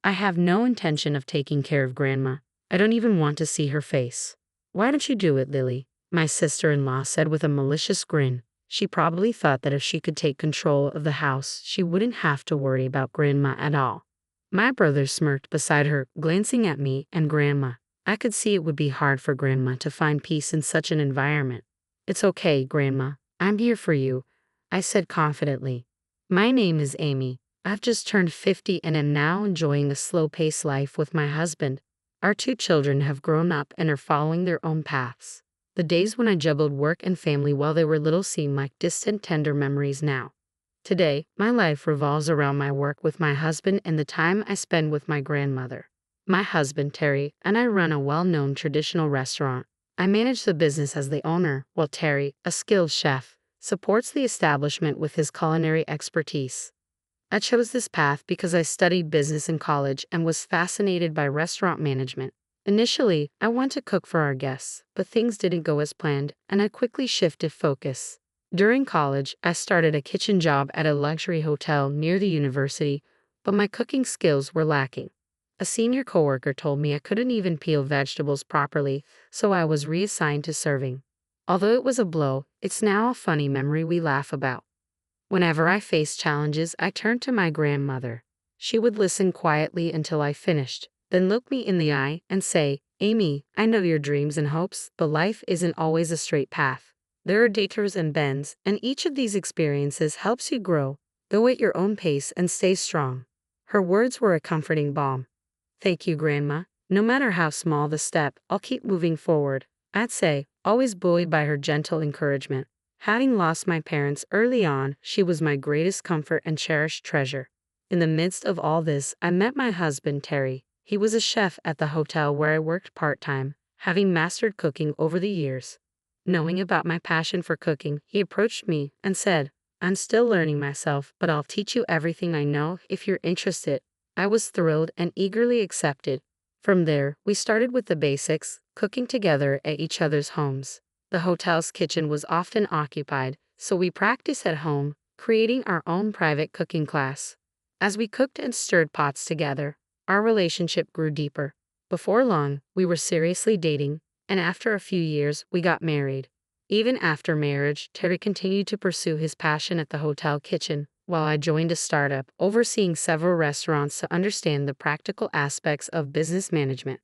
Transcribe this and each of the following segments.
I have no intention of taking care of Grandma. I don't even want to see her face. Why don't you do it, Lily? My sister-in-law said with a malicious grin. She probably thought that if she could take control of the house, she wouldn't have to worry about Grandma at all. My brother smirked beside her, glancing at me and Grandma. I could see it would be hard for Grandma to find peace in such an environment. It's okay, Grandma. I'm here for you, I said confidently. My name is Amy. I've just turned 50 and am now enjoying a slow-paced life with my husband. Our 2 children have grown up and are following their own paths. The days when I juggled work and family while they were little seem like distant, tender memories now. Today, my life revolves around my work with my husband and the time I spend with my grandmother. My husband, Terry, and I run a well-known traditional restaurant. I manage the business as the owner, while Terry, a skilled chef, supports the establishment with his culinary expertise. I chose this path because I studied business in college and was fascinated by restaurant management. Initially, I wanted to cook for our guests, but things didn't go as planned, and I quickly shifted focus. During college, I started a kitchen job at a luxury hotel near the university, but my cooking skills were lacking. A senior coworker told me I couldn't even peel vegetables properly, so I was reassigned to serving. Although it was a blow, it's now a funny memory we laugh about. Whenever I faced challenges, I turned to my grandmother. She would listen quietly until I finished, then look me in the eye and say, "Amy, I know your dreams and hopes, but life isn't always a straight path. There are detours and bends, and each of these experiences helps you grow. Go at your own pace and stay strong." Her words were a comforting balm. Thank you, Grandma. No matter how small the step, I'll keep moving forward, I'd say, always buoyed by her gentle encouragement. Having lost my parents early on, she was my greatest comfort and cherished treasure. In the midst of all this, I met my husband, Terry. He was a chef at the hotel where I worked part-time, having mastered cooking over the years. Knowing about my passion for cooking, he approached me and said, "I'm still learning myself, but I'll teach you everything I know if you're interested." I was thrilled and eagerly accepted. From there, we started with the basics, cooking together at each other's homes. The hotel's kitchen was often occupied, so we practiced at home, creating our own private cooking class. As we cooked and stirred pots together, our relationship grew deeper. Before long, we were seriously dating, and after a few years, we got married. Even after marriage, Terry continued to pursue his passion at the hotel kitchen, while I joined a startup, overseeing several restaurants to understand the practical aspects of business management.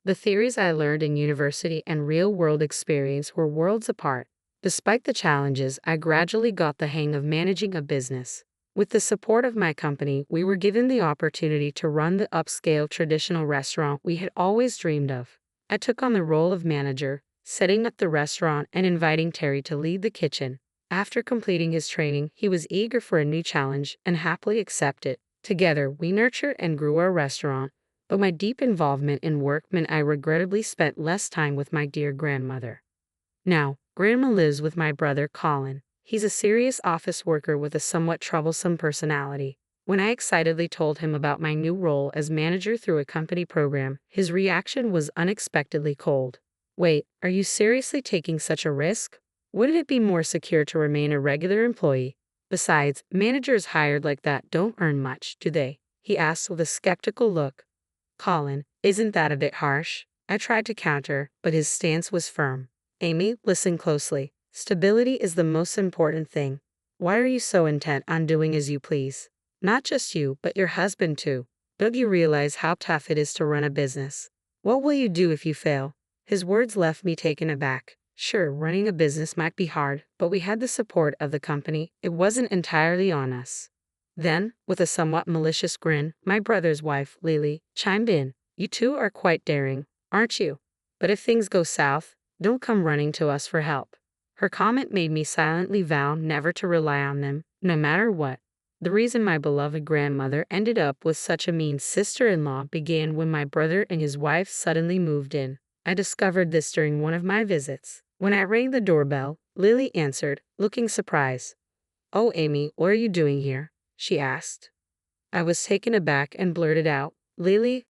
The theories I learned in university and real-world experience were worlds apart. Despite the challenges, I gradually got the hang of managing a business. With the support of my company, we were given the opportunity to run the upscale traditional restaurant we had always dreamed of. I took on the role of manager, setting up the restaurant and inviting Terry to lead the kitchen. After completing his training, he was eager for a new challenge and happily accepted. Together, we nurtured and grew our restaurant. But my deep involvement in work meant I regrettably spent less time with my dear grandmother. Now, Grandma lives with my brother Colin. He's a serious office worker with a somewhat troublesome personality. When I excitedly told him about my new role as manager through a company program, his reaction was unexpectedly cold. "Wait, are you seriously taking such a risk? Wouldn't it be more secure to remain a regular employee? Besides, managers hired like that don't earn much, do they?" he asked with a skeptical look. "Colin, isn't that a bit harsh?" I tried to counter, but his stance was firm. "Amy, listen closely. Stability is the most important thing. Why are you so intent on doing as you please? Not just you, but your husband too. Don't you realize how tough it is to run a business? What will you do if you fail?" His words left me taken aback. Sure, running a business might be hard, but we had the support of the company. It wasn't entirely on us. Then, with a somewhat malicious grin, my brother's wife, Lily, chimed in. "You two are quite daring, aren't you? But if things go south, don't come running to us for help." Her comment made me silently vow never to rely on them, no matter what. The reason my beloved grandmother ended up with such a mean sister-in-law began when my brother and his wife suddenly moved in. I discovered this during one of my visits. When I rang the doorbell, Lily answered, looking surprised. "Oh, Amy, what are you doing here?" she asked. I was taken aback and blurted out, "Lily,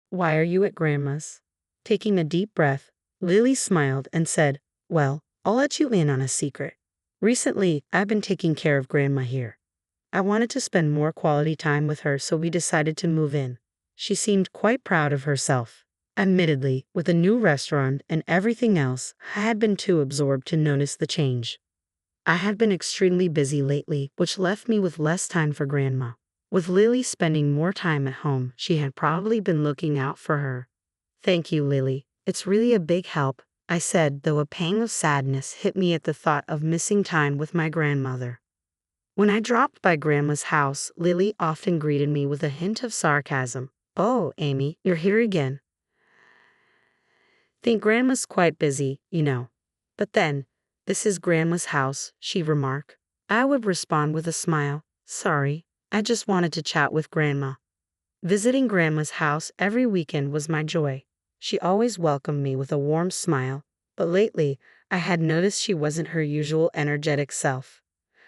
why are you at Grandma's?" Taking a deep breath, Lily smiled and said, "Well, I'll let you in on a secret. Recently, I've been taking care of Grandma here. I wanted to spend more quality time with her, so we decided to move in. She seemed quite proud of herself. Admittedly, with a new restaurant and everything else, I had been too absorbed to notice the change. I had been extremely busy lately, which left me with less time for Grandma. With Lily spending more time at home, she had probably been looking out for her. "Thank you, Lily. It's really a big help," I said, though a pang of sadness hit me at the thought of missing time with my grandmother. When I dropped by Grandma's house, Lily often greeted me with a hint of sarcasm. "Oh, Amy, you're here again. Think Grandma's quite busy, you know. But then, this is Grandma's house," she remarked. I would respond with a smile. "Sorry, I just wanted to chat with Grandma." Visiting Grandma's house every weekend was my joy. She always welcomed me with a warm smile, but lately, I had noticed she wasn't her usual energetic self.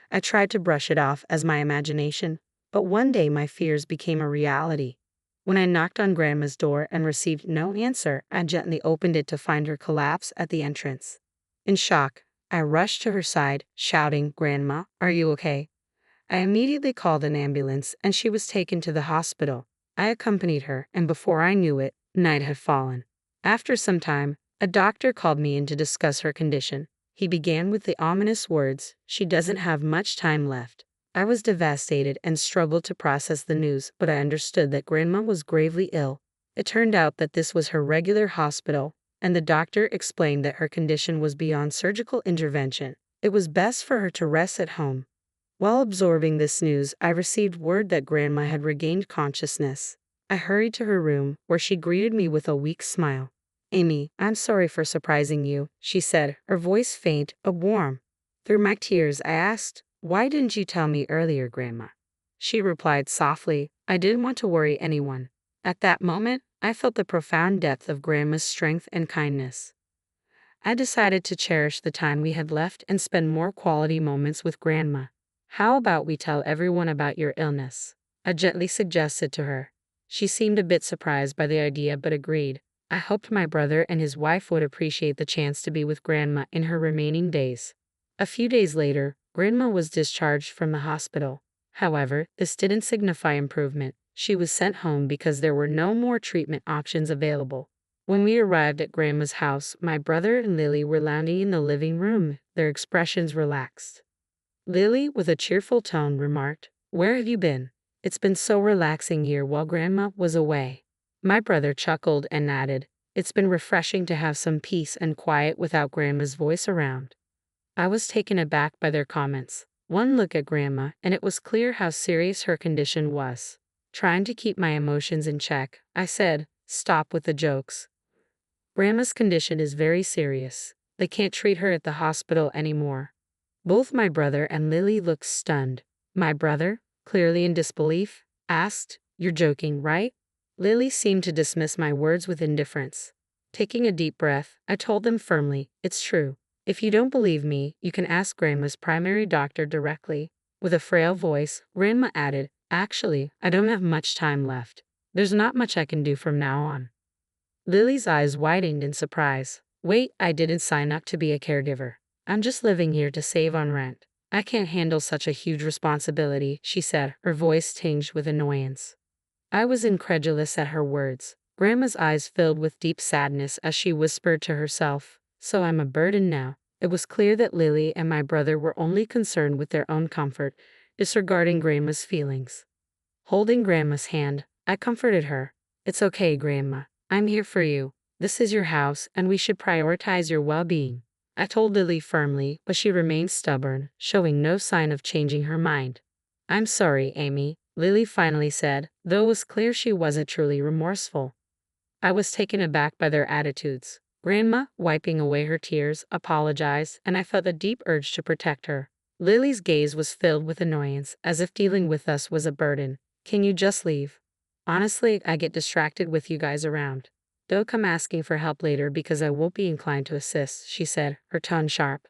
I tried to brush it off as my imagination, but one day my fears became a reality. When I knocked on Grandma's door and received no answer, I gently opened it to find her collapse at the entrance. In shock, I rushed to her side, shouting, "Grandma, are you okay?" I immediately called an ambulance and she was taken to the hospital. I accompanied her, and before I knew it, night had fallen. After some time, a doctor called me in to discuss her condition. He began with the ominous words, "She doesn't have much time left." I was devastated and struggled to process the news, but I understood that Grandma was gravely ill. It turned out that this was her regular hospital, and the doctor explained that her condition was beyond surgical intervention. It was best for her to rest at home. While absorbing this news, I received word that Grandma had regained consciousness. I hurried to her room, where she greeted me with a weak smile. "Amy, I'm sorry for surprising you," she said, her voice faint but warm. Through my tears, I asked, "Why didn't you tell me earlier, Grandma?" She replied softly, "I didn't want to worry anyone." At that moment, I felt the profound depth of Grandma's strength and kindness. I decided to cherish the time we had left and spend more quality moments with Grandma. "How about we tell everyone about your illness?" I gently suggested to her. She seemed a bit surprised by the idea but agreed. I hoped my brother and his wife would appreciate the chance to be with Grandma in her remaining days. A few days later, Grandma was discharged from the hospital. However, this didn't signify improvement. She was sent home because there were no more treatment options available. When we arrived at Grandma's house, my brother and Lily were lounging in the living room, their expressions relaxed. Lily, with a cheerful tone, remarked, "Where have you been? It's been so relaxing here while Grandma was away." My brother chuckled and added, "It's been refreshing to have some peace and quiet without Grandma's voice around." I was taken aback by their comments. One look at Grandma, and it was clear how serious her condition was. Trying to keep my emotions in check, I said, "Stop with the jokes. Grandma's condition is very serious. They can't treat her at the hospital anymore." Both my brother and Lily looked stunned. My brother, clearly in disbelief, asked, "You're joking, right?" Lily seemed to dismiss my words with indifference. Taking a deep breath, I told them firmly, "It's true. If you don't believe me, you can ask Grandma's primary doctor directly." With a frail voice, Grandma added, "Actually, I don't have much time left. There's not much I can do from now on." Lily's eyes widened in surprise. "Wait, I didn't sign up to be a caregiver. I'm just living here to save on rent. I can't handle such a huge responsibility," she said, her voice tinged with annoyance. I was incredulous at her words. Grandma's eyes filled with deep sadness as she whispered to herself, "So I'm a burden now." It was clear that Lily and my brother were only concerned with their own comfort, disregarding Grandma's feelings. Holding Grandma's hand, I comforted her. "It's okay, Grandma. I'm here for you. This is your house, and we should prioritize your well-being," I told Lily firmly, but she remained stubborn, showing no sign of changing her mind. "I'm sorry, Amy," Lily finally said, though it was clear she wasn't truly remorseful. I was taken aback by their attitudes. Grandma, wiping away her tears, apologized, and I felt a deep urge to protect her. Lily's gaze was filled with annoyance, as if dealing with us was a burden. "Can you just leave? Honestly, I get distracted with you guys around. Don't come asking for help later because I won't be inclined to assist," she said, her tone sharp.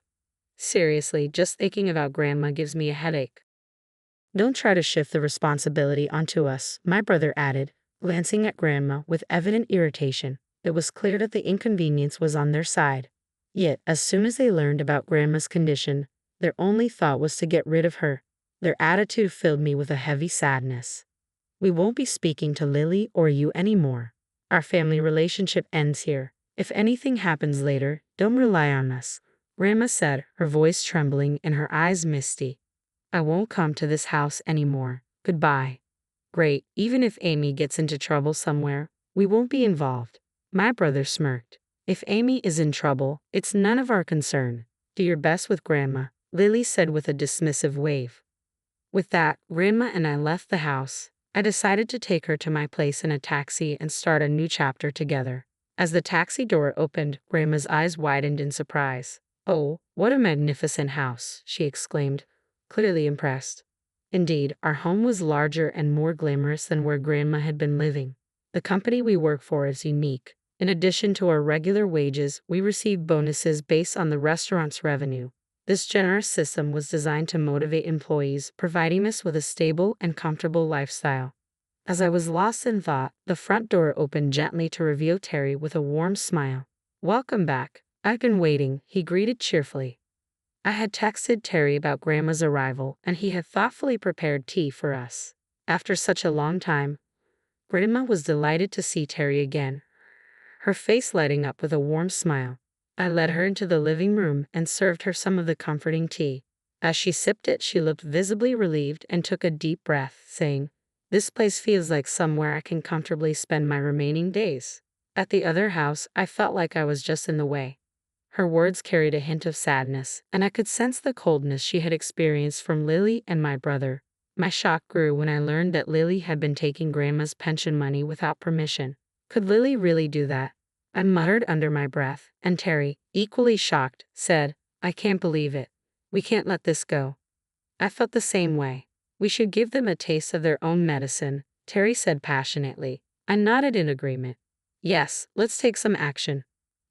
"Seriously, just thinking about Grandma gives me a headache." "Don't try to shift the responsibility onto us," my brother added, glancing at Grandma with evident irritation. It was clear that the inconvenience was on their side. Yet, as soon as they learned about Grandma's condition, their only thought was to get rid of her. Their attitude filled me with a heavy sadness. We won't be speaking to Lily or you anymore. Our family relationship ends here. If anything happens later, don't rely on us, Grandma said, her voice trembling and her eyes misty. I won't come to this house anymore. Goodbye. Great, even if Amy gets into trouble somewhere, we won't be involved. My brother smirked. If Amy is in trouble, it's none of our concern. Do your best with Grandma, Lily said with a dismissive wave. With that, Grandma and I left the house. I decided to take her to my place in a taxi and start a new chapter together. As the taxi door opened, Grandma's eyes widened in surprise. Oh, what a magnificent house, she exclaimed, clearly impressed. Indeed, our home was larger and more glamorous than where Grandma had been living. The company we work for is unique. In addition to our regular wages, we receive bonuses based on the restaurant's revenue. This generous system was designed to motivate employees, providing us with a stable and comfortable lifestyle. As I was lost in thought, the front door opened gently to reveal Terry with a warm smile. Welcome back. I've been waiting, he greeted cheerfully. I had texted Terry about Grandma's arrival, and he had thoughtfully prepared tea for us. After such a long time, Grandma was delighted to see Terry again, her face lighting up with a warm smile. I led her into the living room and served her some of the comforting tea. As she sipped it, she looked visibly relieved and took a deep breath, saying, "This place feels like somewhere I can comfortably spend my remaining days. At the other house, I felt like I was just in the way." Her words carried a hint of sadness, and I could sense the coldness she had experienced from Lily and my brother. My shock grew when I learned that Lily had been taking Grandma's pension money without permission. Could Lily really do that? I muttered under my breath, and Terry, equally shocked, said, I can't believe it. We can't let this go. I felt the same way. We should give them a taste of their own medicine, Terry said passionately. I nodded in agreement. Yes, let's take some action.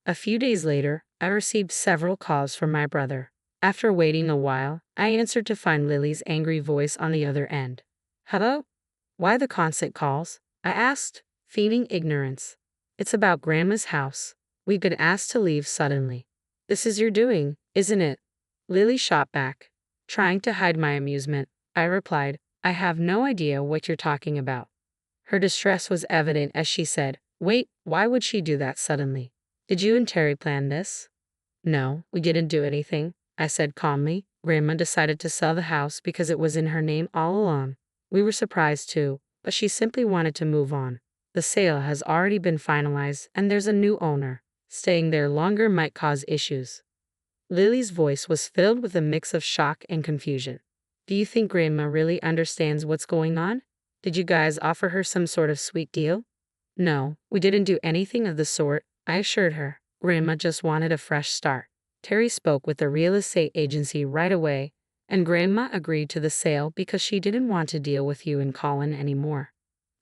A few days later, I received several calls from my brother. After waiting a while, I answered to find Lily's angry voice on the other end. Hello? Why the constant calls? I asked, feigning ignorance. It's about Grandma's house. We've been asked to leave suddenly. This is your doing, isn't it? Lily shot back. Trying to hide my amusement, I replied, I have no idea what you're talking about. Her distress was evident as she said, Wait, why would she do that suddenly? Did you and Terry plan this? No, we didn't do anything, I said calmly. Grandma decided to sell the house because it was in her name all along. We were surprised too, but she simply wanted to move on. The sale has already been finalized and there's a new owner. Staying there longer might cause issues. Lily's voice was filled with a mix of shock and confusion. Do you think Grandma really understands what's going on? Did you guys offer her some sort of sweet deal? No, we didn't do anything of the sort, I assured her. Grandma just wanted a fresh start. Terry spoke with the real estate agency right away, and Grandma agreed to the sale because she didn't want to deal with you and Colin anymore.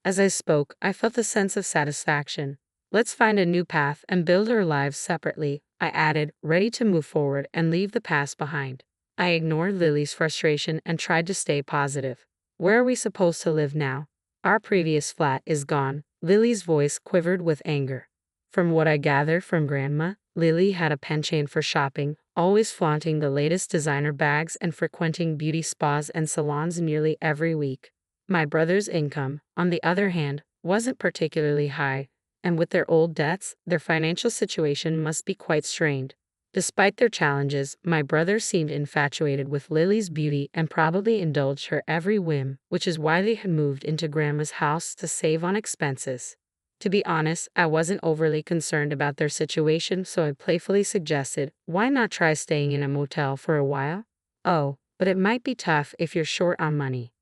As I spoke, I felt a sense of satisfaction. Let's find a new path and build our lives separately, I added, ready to move forward and leave the past behind. I ignored Lily's frustration and tried to stay positive. Where are we supposed to live now? Our previous flat is gone. Lily's voice quivered with anger. From what I gathered from Grandma, Lily had a penchant for shopping, always flaunting the latest designer bags and frequenting beauty spas and salons nearly every week. My brother's income, on the other hand, wasn't particularly high, and with their old debts, their financial situation must be quite strained. Despite their challenges, my brother seemed infatuated with Lily's beauty and probably indulged her every whim, which is why they had moved into Grandma's house to save on expenses. To be honest, I wasn't overly concerned about their situation, so I playfully suggested, why not try staying in a motel for a while? Oh, but it might be tough if you're short on money.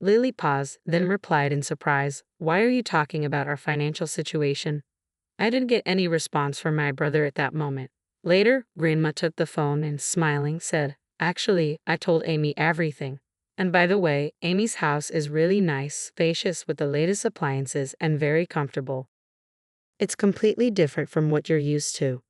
Lily paused, then replied in surprise, Why are you talking about our financial situation? I didn't get any response from my brother at that moment. Later, Grandma took the phone and, smiling, said, Actually, I told Amy everything. And by the way, Amy's house is really nice, spacious with the latest appliances and very comfortable. It's completely different from what you're used to.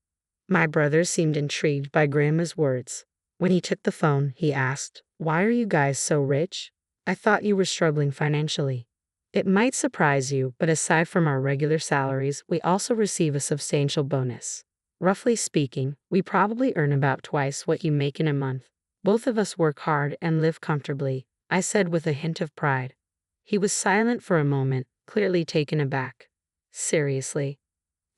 My brother seemed intrigued by Grandma's words. When he took the phone, he asked, Why are you guys so rich? I thought you were struggling financially. It might surprise you, but aside from our regular salaries, we also receive a substantial bonus. Roughly speaking, we probably earn about twice what you make in a month. Both of us work hard and live comfortably, I said with a hint of pride. He was silent for a moment, clearly taken aback. Seriously?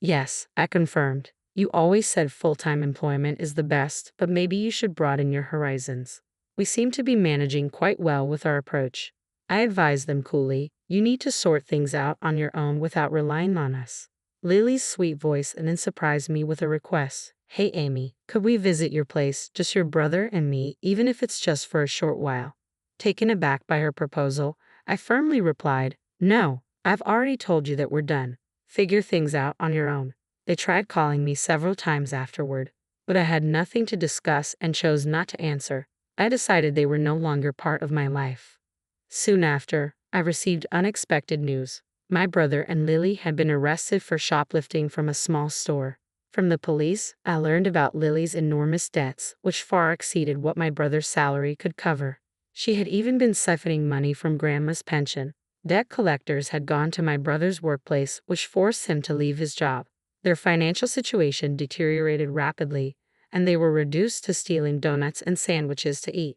Yes, I confirmed. You always said full-time employment is the best, but maybe you should broaden your horizons. We seem to be managing quite well with our approach. I advised them coolly, you need to sort things out on your own without relying on us. Lily's sweet voice and then surprised me with a request. Hey Amy, could we visit your place, just your brother and me, even if it's just for a short while? Taken aback by her proposal, I firmly replied, no, I've already told you that we're done. Figure things out on your own. They tried calling me several times afterward, but I had nothing to discuss and chose not to answer. I decided they were no longer part of my life. Soon after, I received unexpected news. My brother and Lily had been arrested for shoplifting from a small store. From the police, I learned about Lily's enormous debts, which far exceeded what my brother's salary could cover. She had even been siphoning money from Grandma's pension. Debt collectors had gone to my brother's workplace, which forced him to leave his job. Their financial situation deteriorated rapidly, and they were reduced to stealing donuts and sandwiches to eat.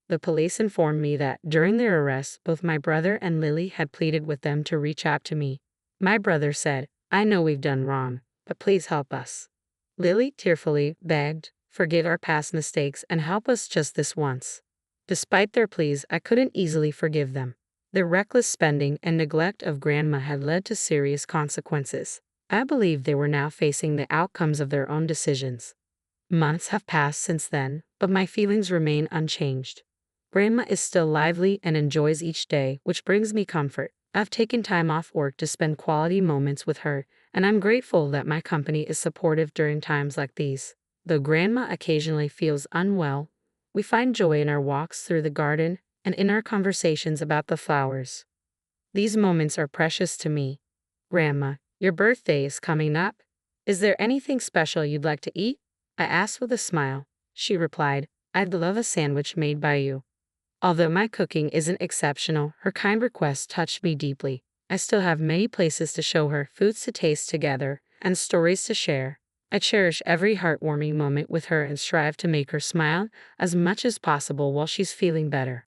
The police informed me that, during their arrest, both my brother and Lily had pleaded with them to reach out to me. My brother said, I know we've done wrong, but please help us. Lily tearfully begged, forgive our past mistakes and help us just this once. Despite their pleas, I couldn't easily forgive them. Their reckless spending and neglect of Grandma had led to serious consequences. I believe they were now facing the outcomes of their own decisions. Months have passed since then, but my feelings remain unchanged. Grandma is still lively and enjoys each day, which brings me comfort. I've taken time off work to spend quality moments with her, and I'm grateful that my company is supportive during times like these. Though Grandma occasionally feels unwell, we find joy in our walks through the garden and in our conversations about the flowers. These moments are precious to me. Grandma, your birthday is coming up. Is there anything special you'd like to eat? I asked with a smile. She replied, I'd love a sandwich made by you. Although my cooking isn't exceptional, her kind request touched me deeply. I still have many places to show her, foods to taste together, and stories to share. I cherish every heartwarming moment with her and strive to make her smile as much as possible while she's feeling better.